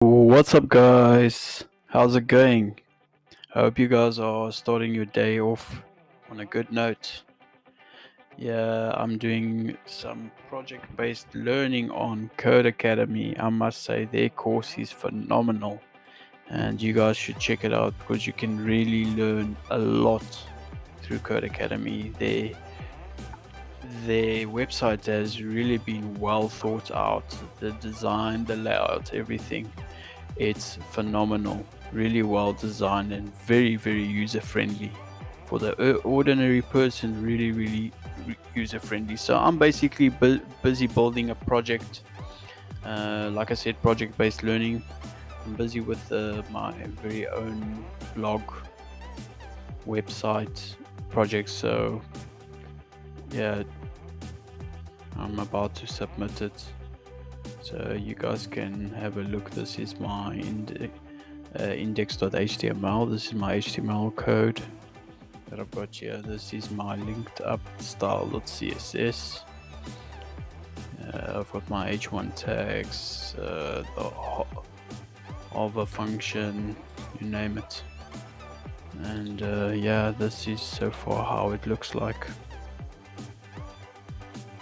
What's up, guys? How's it going? I hope you guys are starting your day off on a good note. Yeah, I'm doing some project based learning on Code Academy. I must say, their course is phenomenal, and you guys should check it out because you can really learn a lot through Code Academy. Their website has really been well thought out, the design, the layout, everything. It's phenomenal, really well designed and very, very user friendly for the ordinary person. Really user friendly. So I'm basically busy building a project. Like I said, project based learning. I'm busy with my very own blog website project. So yeah, I'm about to submit it. So you guys can have a look. This is my index.html. This is my HTML code that I've got here. This is my linked up style.css. I've got my h1 tags, the hover function, you name it. And yeah, this is so far how it looks like.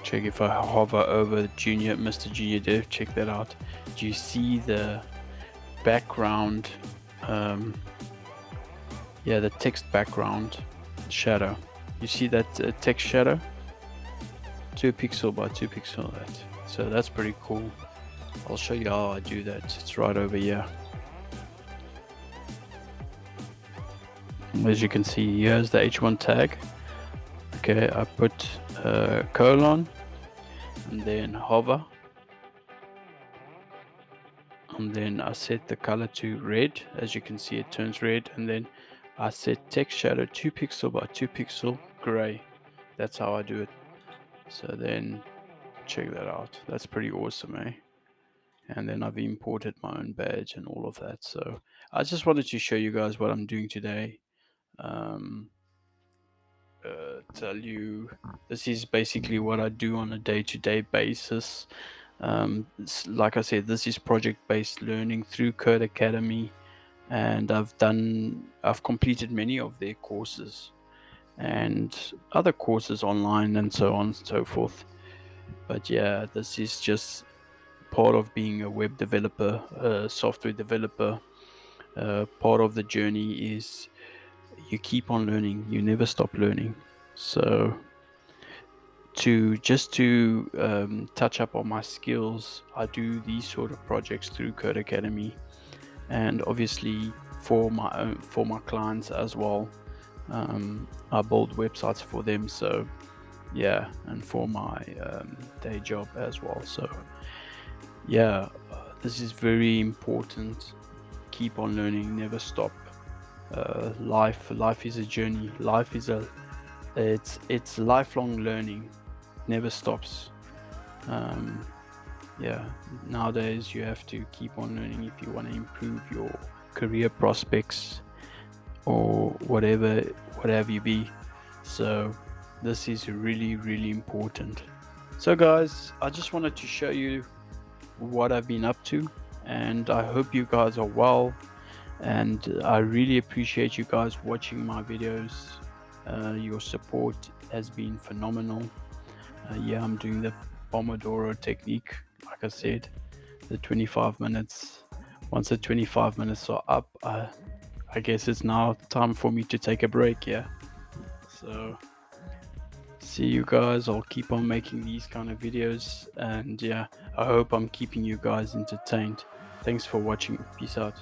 Check if I hover over Mr. Junior Dev, check that out. Do you see the background? Yeah, the text background shadow. You see that text shadow? 2 pixel by 2 pixel. So that's pretty cool. I'll show you how I do that. It's right over here. As you can see, here's the h1 tag. Okay, I put colon and then hover, and then I set the color to red. As you can see, it turns red, and then I set text shadow 2 pixel by 2 pixel gray. That's how I do it. So then check that out. That's pretty awesome, eh? And then I've imported my own badge and all of that. So I just wanted to show you guys what I'm doing today. Tell you this is basically what I do on a day-to-day basis. Like I said, this is project-based learning through Code Academy, and I've completed many of their courses and other courses online and so on and so forth. But yeah, this is just part of being a web developer, a software developer. Part of the journey is you keep on learning, you never stop learning. So to touch up on my skills, I do these sort of projects through Code Academy, and obviously for my clients as well. I build websites for them, so yeah, and for my day job as well. So yeah, this is very important. Keep on learning, never stop. Life is a journey. It's lifelong learning, never stops. Yeah, nowadays you have to keep on learning if you want to improve your career prospects or whatever you be. So this is really important. So guys, I just wanted to show you what I've been up to, and I hope you guys are well, and I really appreciate you guys watching my videos. Your support has been phenomenal. Yeah, I'm doing the Pomodoro technique, like I said, the 25 minutes. Once the 25 minutes are up, I guess it's now time for me to take a break. Yeah, so see you guys. I'll keep on making these kind of videos, and yeah, I hope I'm keeping you guys entertained. Thanks for watching. Peace out.